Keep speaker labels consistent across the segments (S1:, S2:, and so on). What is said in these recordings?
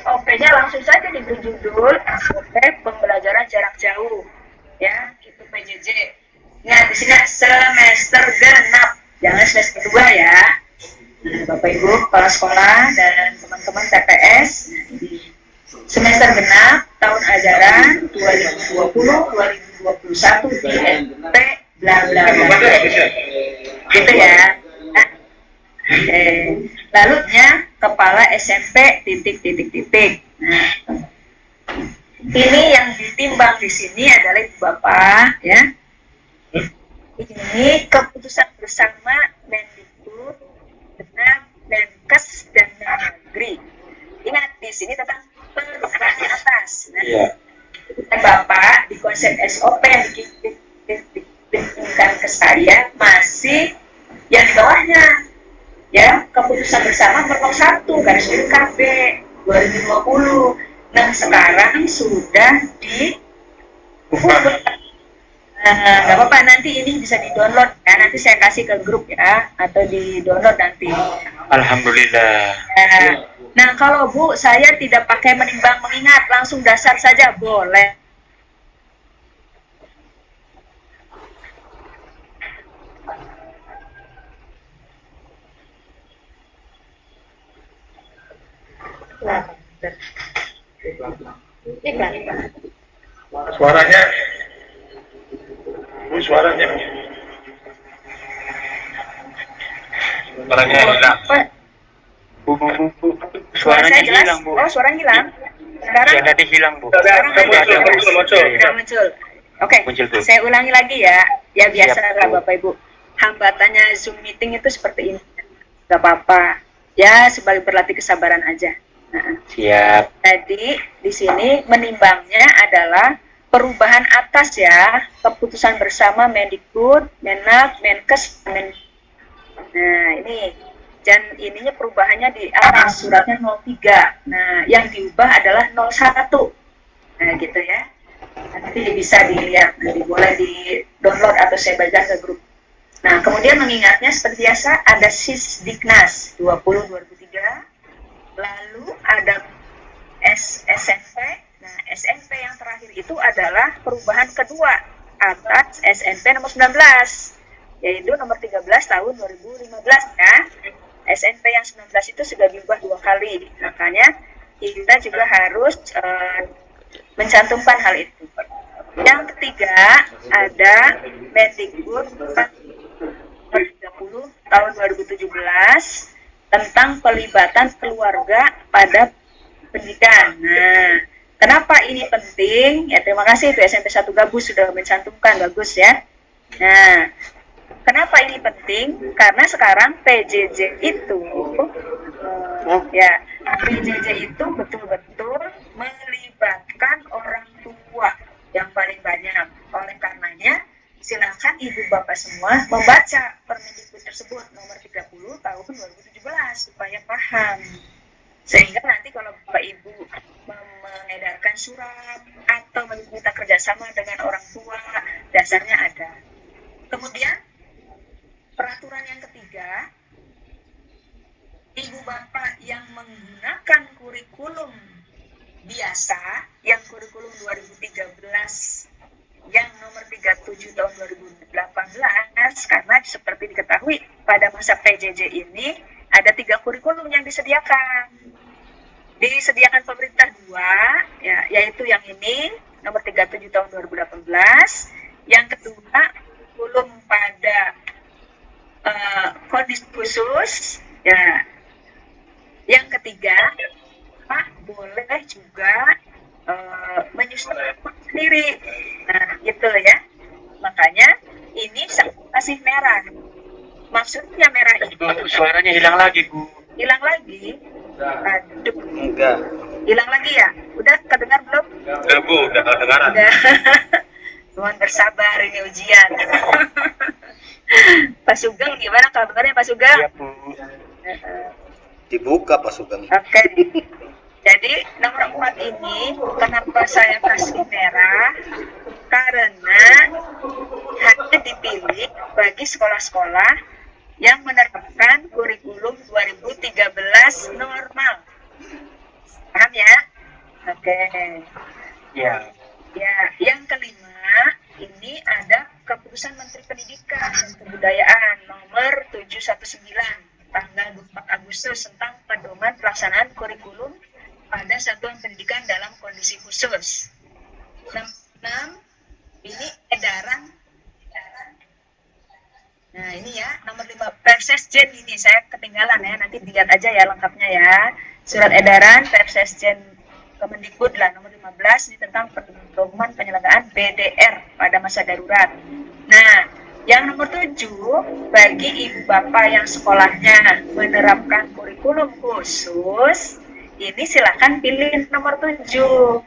S1: SOP-nya langsung saja diberi judul SOP pembelajaran jarak jauh, ya, gitu PJJ. Nah, di sini semester genap, jangan semester 2 ya. Nah, Bapak Ibu kepala sekolah dan teman-teman TPS, semester genap tahun ajaran 2020-2021 di MP bla bla bla. Gitu ya. Nah, lalunya kepala SMP titik titik titik. Nah, ini yang ditimbang di sini adalah Ibu Bapak, ya. Ini keputusan bersama Mendikbud, Menkes dan Mendagri. Ingat di sini tentang perubahan atas. Nah, Bapak di konsep SOP yang dikirimkan ke saya masih yang di bawahnya, ya, keputusan bersama nomor 1 garis miring KB 2020. Nah, sekarang sudah di nggak apa-apa, nanti ini bisa di-download ya, nanti saya kasih ke grup ya, atau di-download nanti.
S2: Alhamdulillah.
S1: Nah, kalau Bu, saya tidak pakai menimbang mengingat, langsung dasar saja boleh.
S3: Suaranya, Bu, suaranya hilang.
S2: Bu.
S1: Suaranya
S2: Suaranya hilang, Bu.
S1: Oh, suaranya hilang. Sekarang
S2: Ya, tadi hilang, Bu.
S1: sekarang
S3: Muncul.
S1: muncul. Oke,
S2: Muncul, Bu.
S1: saya ulangi lagi ya. Ya biasa
S2: Siap,
S1: lah
S2: Bu.
S1: Bapak Ibu. Hambatannya Zoom meeting itu seperti ini. Gak apa-apa. Ya, sebagai berlatih kesabaran aja. Nah,
S2: Siap.
S1: Jadi di sini menimbangnya adalah perubahan atas ya, keputusan bersama Mendikbud, Menak, Menkes, Nah, ini dan ininya perubahannya di atas suratnya 03. Nah, yang diubah adalah 01. Nah, gitu ya. Nanti bisa dilihat, nanti boleh di-download atau saya baca ke grup. Nah, kemudian mengingatnya seperti biasa ada Sisdiknas 20-2003. Lalu ada SMP. Nah, SMP yang terakhir itu adalah perubahan kedua atas SMP nomor 19, yaitu nomor 13 tahun 2015 ya. SMP yang 19 itu sudah diubah 2 kali, makanya kita juga harus mencantumkan hal itu. Yang ketiga ada Mendikbud 30 tahun 2017 tentang pelibatan keluarga pada pendidikan. Nah, kenapa ini penting? Ya, terima kasih itu SMP 1 Gabus sudah mencantumkan, bagus ya. Nah, kenapa ini penting? Karena sekarang PJJ itu PJJ itu betul-betul melibatkan orang tua yang paling banyak. Oleh karenanya, silakan Ibu Bapak semua membaca Permendikbud tersebut nomor 30 tahun 2017 supaya paham. Sehingga nanti kalau Bapak Ibu mengedarkan surat atau meminta kerjasama dengan orang tua, dasarnya ada. Kemudian peraturan yang ketiga, Ibu Bapak yang menggunakan kurikulum biasa, yang kurikulum 2013, yang nomor 37 tahun 2018, karena seperti diketahui pada masa PJJ ini ada 3 kurikulum yang disediakan pemerintah 2, ya, yaitu yang ini nomor 37 tahun 2018, yang kedua kurikulum pada kondisi khusus, ya, yang ketiga Pak boleh juga menyusun sendiri. Nah, gitu ya. Makanya ini masih merah. Maksudnya merah itu
S2: Suaranya hilang lagi, Bu.
S1: hilang lagi. Aduh.
S2: Enggak.
S1: Hilang lagi ya? Udah kedengar belum?
S3: Udah, Bu, udah kedengaran.
S1: Udah. Mohon bersabar, ini ujian. Pak Sugeng gimana kabarnya Pak Sugeng?
S2: Iya, Bu.
S4: Dibuka Pak Sugeng.
S1: Oke. Jadi nomor 4 ini kenapa saya kasih merah? Karena hanya dipilih bagi sekolah-sekolah yang menerapkan kurikulum 2013 normal. Paham ya? Oke.
S2: Ya.
S1: Ya, yang kelima, ini ada Keputusan Menteri Pendidikan dan Kebudayaan nomor 719 tanggal 24 Agustus tentang pedoman pelaksanaan kurikulum pada satuan pendidikan dalam kondisi khusus. 6, ini edaran. Nah, ini ya, nomor 5 Persesjen ini saya ketinggalan ya, nanti dilihat aja ya lengkapnya ya. Surat edaran Persesjen Kemendikbud lah nomor 15 ini tentang pedoman penyelenggaraan BDR pada masa darurat. Nah, yang nomor 7 bagi ibu bapak yang sekolahnya menerapkan kurikulum khusus, ini silakan pilih nomor 7.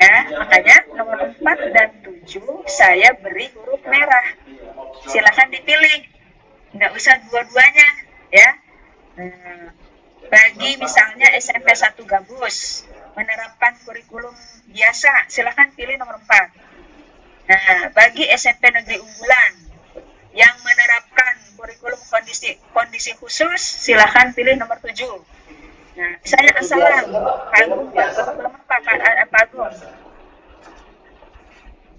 S1: Ya, makanya nomor 4 dan 7 saya beri huruf merah. Silakan dipilih. Nggak usah dua-duanya, ya. Bagi misalnya SMP 1 Gabus menerapkan kurikulum biasa, silakan pilih nomor 4. Nah, bagi SMP Negeri Unggulan yang menerapkan kurikulum kondisi khusus, silakan pilih nomor 7. Nah, saya Assalam, Pak Agung, kurikulum apa Pak Agung?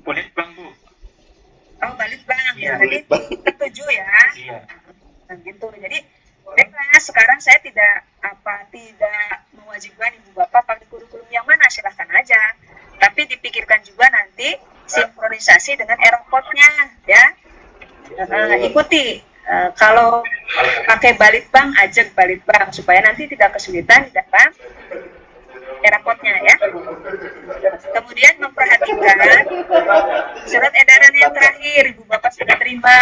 S2: Boleh Bang, Bu.
S1: Oh, balik Bang.
S2: Iya.
S1: Jadi ketujuh ya.
S2: Iya.
S1: Nah, gitu. Jadi baiklah, sekarang saya tidak mewajibkan ibu bapak pakai kurikulum yang mana, silahkan aja. Tapi dipikirkan juga nanti sinkronisasi dengan EROPOD-nya, ya. Ikuti. Kalau pakai Balitbang, ajak Balitbang supaya nanti tidak kesulitan dalam EROPOD-nya, ya. Kemudian memperhatikan surat edaran yang terakhir ibu bapak sudah terima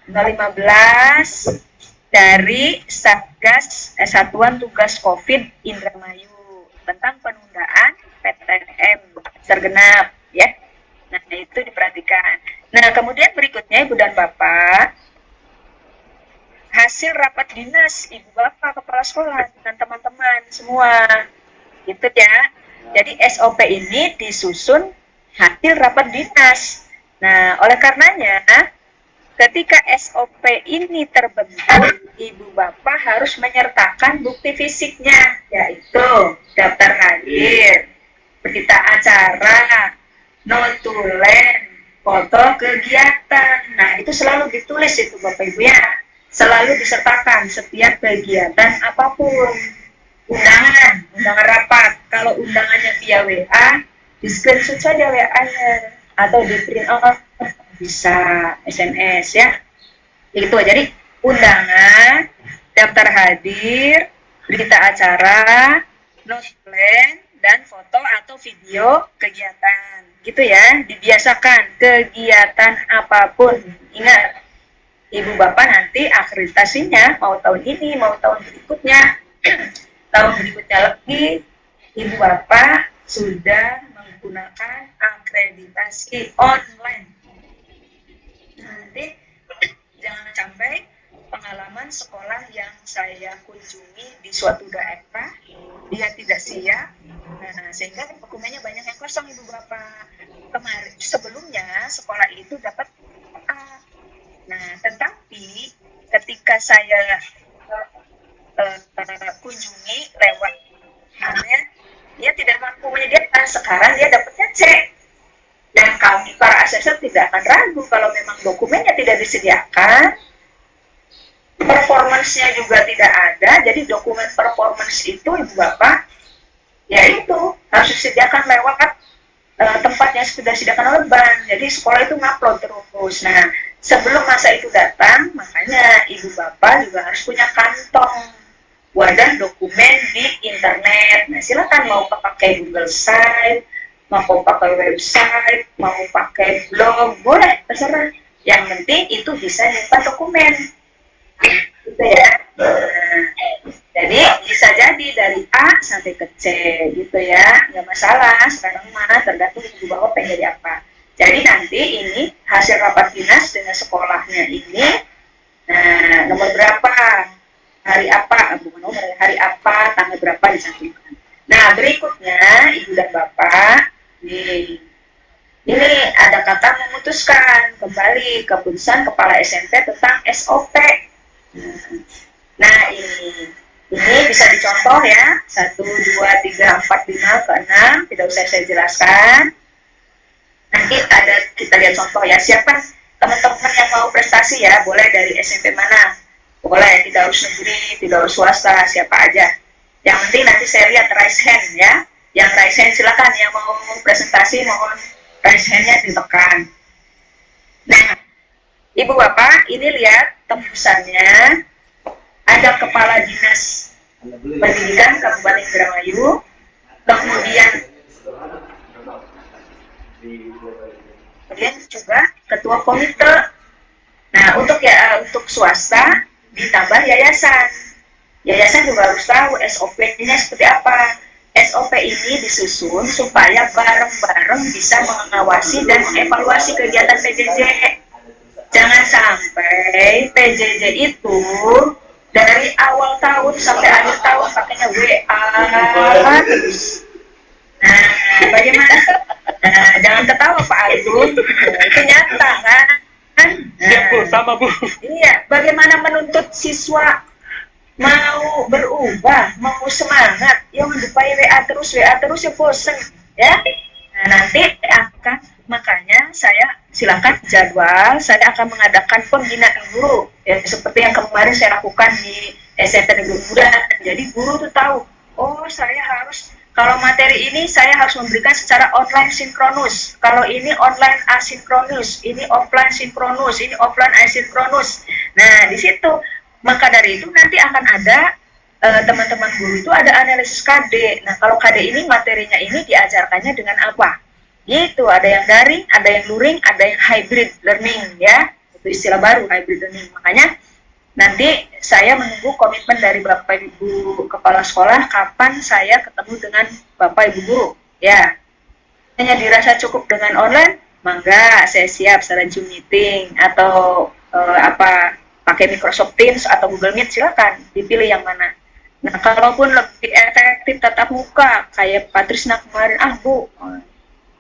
S1: 015 dari Satgas Satuan Tugas Covid Indramayu tentang penundaan PTM tergenap, ya. Nah, itu diperhatikan. Nah, kemudian berikutnya Ibu dan Bapak, hasil rapat dinas Ibu Bapak kepala sekolah dengan teman-teman semua. Gitu ya. Jadi SOP ini disusun hasil rapat dinas. Nah, oleh karenanya ketika SOP ini terbentuk, Ibu Bapak harus menyertakan bukti fisiknya, yaitu daftar hadir, berita acara, notulen, foto kegiatan. Nah, itu selalu ditulis itu Bapak Ibu ya. Selalu disertakan setiap kegiatan apapun. Undangan rapat. Kalau undangannya via WA, di-screenshot saja WA-nya atau di print out, bisa SMS ya. Itu jadi undangan, daftar hadir, berita acara, note plan, dan foto atau video kegiatan. Gitu ya, dibiasakan kegiatan apapun. Ingat, Ibu Bapak nanti akreditasinya mau tahun ini, mau tahun berikutnya, tahun berikutnya lagi, Ibu Bapak sudah menggunakan akreditasi online. Nanti jangan sampai pengalaman sekolah yang saya kunjungi di suatu daerah dia tidak siap, nah, sehingga dokumennya banyak yang kosong Ibu Bapak. Kemarin sebelumnya sekolah itu dapat A. Nah, tetapi ketika saya kunjungi lewat dia tidak mampu menyediakan, sekarang dia dapatnya C. Dan kami para asesor tidak akan ragu kalau memang dokumennya tidak disediakan, performance-nya juga tidak ada, jadi dokumen performance itu Ibu Bapak yaitu harus disediakan lewat tempat yang sudah disediakan oleh bank. Jadi sekolah itu ngupload terus. Nah, sebelum masa itu datang, makanya Ibu Bapak juga harus punya kantong wadah dokumen di internet. Nah, silakan mau pakai Google Site, mau pakai website, mau pakai blog, boleh, terserah. Yang penting itu bisa nyimpan dokumen. Gitu ya. Jadi bisa jadi dari A sampai ke C gitu ya, nggak masalah. Sekarang mah tergantung Ibu Bapak pengen jadi apa. Jadi nanti ini hasil rapat dinas dengan sekolahnya ini, nah, nomor berapa, hari apa, bukan nomor, hari apa, tanggal berapa dicantumkan. Nah, berikutnya Ibu dan Bapak, nih, ini ada kata memutuskan kembali keputusan Kepala SMP tentang SOP. Nah, ini Ini bisa dicontoh ya, 1, 2, 3, 4, 5, ke 6, tidak usah saya jelaskan. Nanti ada kita lihat contoh ya, siapa teman-teman yang mau prestasi ya, boleh dari SMP mana, boleh, tidak harus negeri, tidak harus swasta, siapa aja. Yang penting nanti saya lihat raise hand ya, yang raise hand silakan, yang mau presentasi mohon raise hand-nya ditekan. Nah, Ibu Bapak, ini lihat tembusannya. Ada Kepala Dinas Pendidikan Kabupaten Indramayu, kemudian juga Ketua Komite. Nah, untuk swasta ditambah yayasan. Yayasan juga harus tahu SOP-nya seperti apa. SOP ini disusun supaya bareng-bareng bisa mengawasi dan evaluasi kegiatan PJJ. Jangan sampai PJJ itu dari awal tahun sampai akhir tahun pakainya WA terus. Nah, bagaimana? Nah, jangan ketawa Pak Agung. Itu nyata kan?
S2: Siap Bu, sama Bu.
S1: Iya, bagaimana menuntut siswa mau berubah, mau semangat, yang menjumpai WA terus ya bosen, ya. Nah, nanti makanya saya silakan jadwal, saya akan mengadakan pembinaan guru, ya seperti yang kemarin saya lakukan di SMP Negeri Muda. Jadi guru tuh tahu, oh saya harus, kalau materi ini saya harus memberikan secara online sinkronus, kalau ini online asinkronus, ini offline sinkronus, ini offline asinkronus. Nah, di situ, maka dari itu nanti akan ada teman-teman guru itu ada analisis KD. Nah, kalau KD ini materinya ini diajarkannya dengan apa? Itu ada yang daring, ada yang luring, ada yang hybrid learning ya. Itu istilah baru, hybrid learning. Makanya nanti saya menunggu komitmen dari Bapak Ibu Kepala Sekolah kapan saya ketemu dengan Bapak Ibu Guru ya. Hanya dirasa cukup dengan online, mangga saya siap secara Zoom meeting atau pakai Microsoft Teams atau Google Meet, silakan dipilih yang mana. Nah, kalaupun lebih efektif tatap muka kayak Patrisna kemarin, Bu,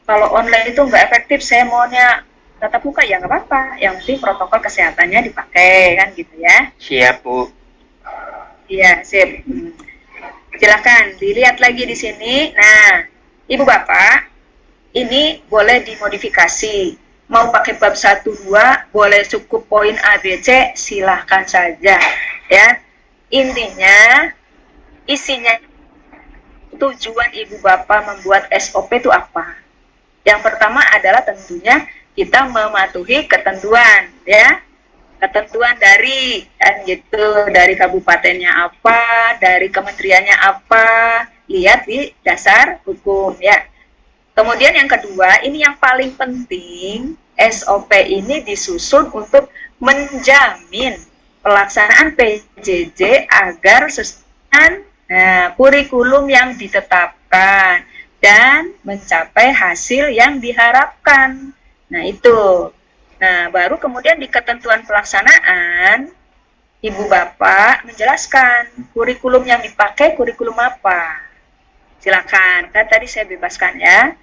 S1: kalau online itu nggak efektif, saya maunya tatap muka, ya nggak apa-apa. Yang penting protokol kesehatannya dipakai, kan gitu ya.
S2: Siap Bu.
S1: Iya, sip. Silakan dilihat lagi di sini. Nah, Ibu Bapak, ini boleh dimodifikasi. Mau pakai bab 1, 2, boleh cukup poin A, B, C, silahkan saja. Ya, intinya, isinya, tujuan Ibu Bapak membuat SOP itu apa? Yang pertama adalah tentunya kita mematuhi ketentuan, ya. Ketentuan dari, kan gitu, dari kabupatennya apa, dari kementeriannya apa, lihat di dasar hukum, ya. Kemudian yang kedua, ini yang paling penting, SOP ini disusun untuk menjamin pelaksanaan PJJ agar sesuai dengan kurikulum yang ditetapkan dan mencapai hasil yang diharapkan. Nah, itu. Nah, baru kemudian di ketentuan pelaksanaan, Ibu Bapak menjelaskan kurikulum yang dipakai, kurikulum apa. Silakan, kan tadi saya bebaskan ya.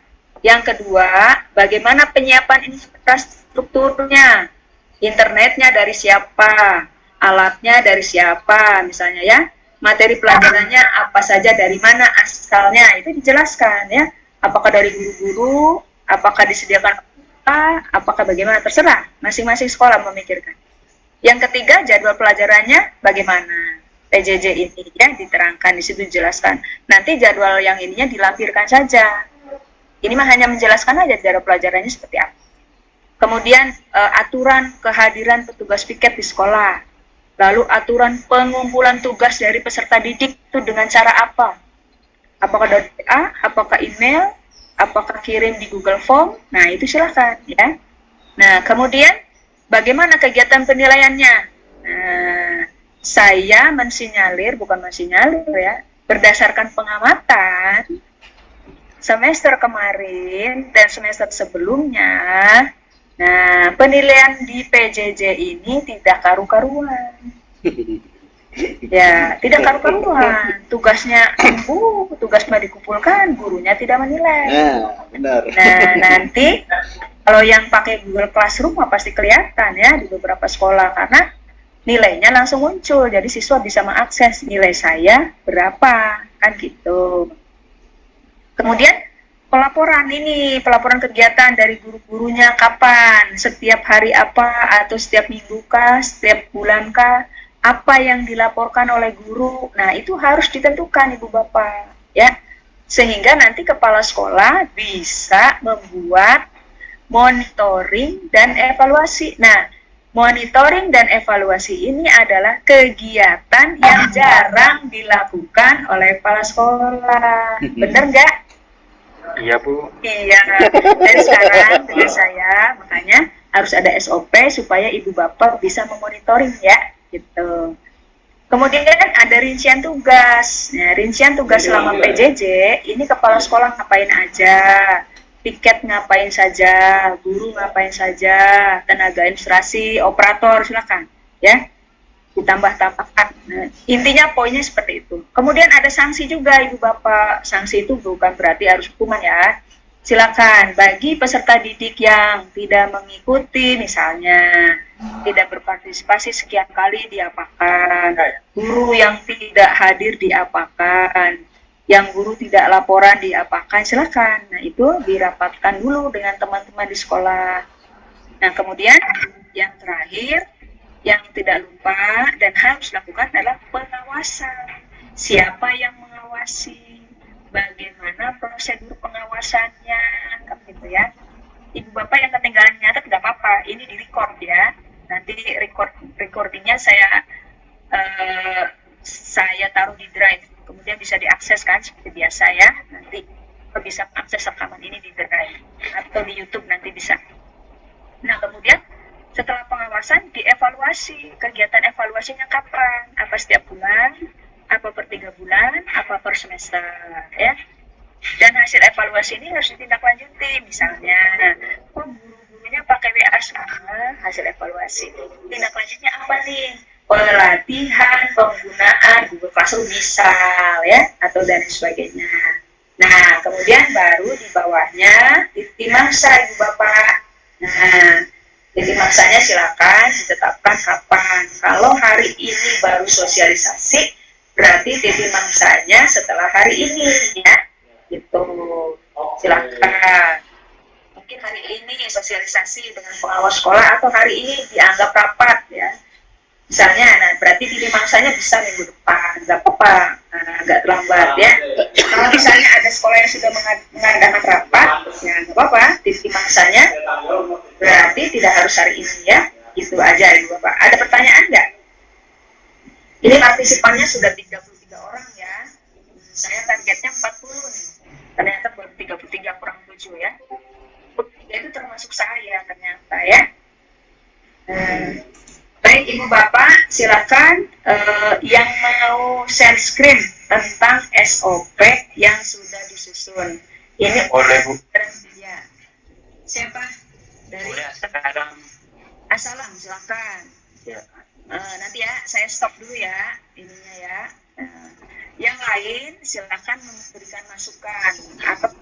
S1: Yang kedua, bagaimana penyiapan infrastrukturnya, internetnya dari siapa, alatnya dari siapa, misalnya ya, materi pelajarannya apa saja, dari mana asalnya, itu dijelaskan ya. Apakah dari guru-guru, apakah disediakan apakah bagaimana, terserah, masing-masing sekolah memikirkan. Yang ketiga, jadwal pelajarannya bagaimana. PJJ ini ya diterangkan di situ, dijelaskan. Nanti jadwal yang ininya dilampirkan saja. Ini mah hanya menjelaskan aja jadwal pelajarannya seperti apa. Kemudian aturan kehadiran petugas piket di sekolah. Lalu aturan pengumpulan tugas dari peserta didik itu dengan cara apa? Apakah dari WA, apakah email, apakah kirim di Google Form? Nah, itu silakan ya. Nah, kemudian bagaimana kegiatan penilaiannya? Nah, saya mensinyalir, bukan mensinyalir ya, berdasarkan pengamatan semester kemarin dan semester sebelumnya. Nah, penilaian di PJJ ini tidak karu-karuan. Ya, tidak karu-karuan. Tugasnya tugas dikumpulkan, gurunya tidak menilai.
S4: Nah, benar.
S1: Nah, nanti kalau yang pakai Google Classroom pasti kelihatan ya di beberapa sekolah, karena nilainya langsung muncul. Jadi siswa bisa mengakses nilai saya berapa, kan gitu. Kemudian pelaporan kegiatan dari guru-gurunya kapan, setiap hari apa, atau setiap minggu kah, setiap bulan kah, apa yang dilaporkan oleh guru. Nah, itu harus ditentukan Ibu Bapak, ya. Sehingga nanti kepala sekolah bisa membuat monitoring dan evaluasi. Nah, monitoring dan evaluasi ini adalah kegiatan yang jarang dilakukan oleh kepala sekolah. Bener nggak?
S2: Iya, Bu.
S1: Iya, dari sekarang dengan saya, makanya harus ada SOP supaya ibu bapak bisa memonitoring ya, gitu. Kemudian ada rincian tugas. Nah, rincian tugas selama PJJ, ini kepala sekolah ngapain aja, piket ngapain saja, guru ngapain saja, tenaga administrasi, operator, silakan, ya. Ditambah-tambahkan. Nah, intinya poinnya seperti itu. Kemudian ada sanksi juga Ibu Bapak. Sanksi itu bukan berarti harus hukuman ya. Silakan bagi peserta didik yang tidak mengikuti misalnya tidak berpartisipasi sekian kali diapakan, guru yang tidak hadir diapakan, yang guru tidak laporan diapakan, silakan. Nah, itu dirapatkan dulu dengan teman-teman di sekolah. Nah, kemudian yang terakhir yang tidak lupa dan harus dilakukan adalah pengawasan. Siapa yang mengawasi? Bagaimana prosedur pengawasannya? Gitu ya. Ibu Bapak yang ketinggalan nyatet nggak apa-apa. Ini di-record ya. Nanti recordingnya saya taruh di drive. Kemudian bisa diakses kan seperti biasa ya. Nanti bisa akses rekaman ini di drive atau di YouTube nanti bisa. Nah, kemudian setelah pengawasan, dievaluasi. Kegiatan evaluasinya kapan? Apa setiap bulan? Apa per 3 bulan? Apa per semester? Ya. Dan hasil evaluasi ini harus ditindaklanjuti. Misalnya, guru-gurunya pakai WA semua hasil evaluasi. Tindaklanjutnya apa nih? Pelatihan penggunaan Google Classroom misal, ya, atau dan sebagainya. Nah, kemudian baru di bawahnya titik mangsa Ibu Bapak. Nah, jadi maksanya silakan ditetapkan kapan. Kalau hari ini baru sosialisasi, berarti titik mangsanya setelah hari ini ya. Gitu. Silakan. Mungkin hari ini sosialisasi dengan pengawas sekolah atau hari ini dianggap rapat ya. Misalnya, nah berarti titik mangsanya bisa minggu depan, nggak apa-apa, nggak terlambat ya. Kalau misalnya ada sekolah yang sudah mengadakan rapat, ya nggak apa-apa, titik mangsanya berarti tidak harus hari ini ya. Itu aja Ibu Bapak. Ada pertanyaan nggak? Ini partisipannya sudah 33 orang ya. Saya targetnya 40 nih. Ternyata baru 33 kurang 7 ya. Itu termasuk saya ternyata ya. Baik Ibu Bapak, silakan yang mau share screen tentang SOP yang sudah disusun. Ini
S2: Boleh, Bu.
S1: Ya. Siapa? Dari
S2: sekarang.
S1: Assalam, silakan.
S2: Ya.
S1: Nanti ya, saya stop dulu ya ininya ya. Yang lain silakan memberikan masukan atau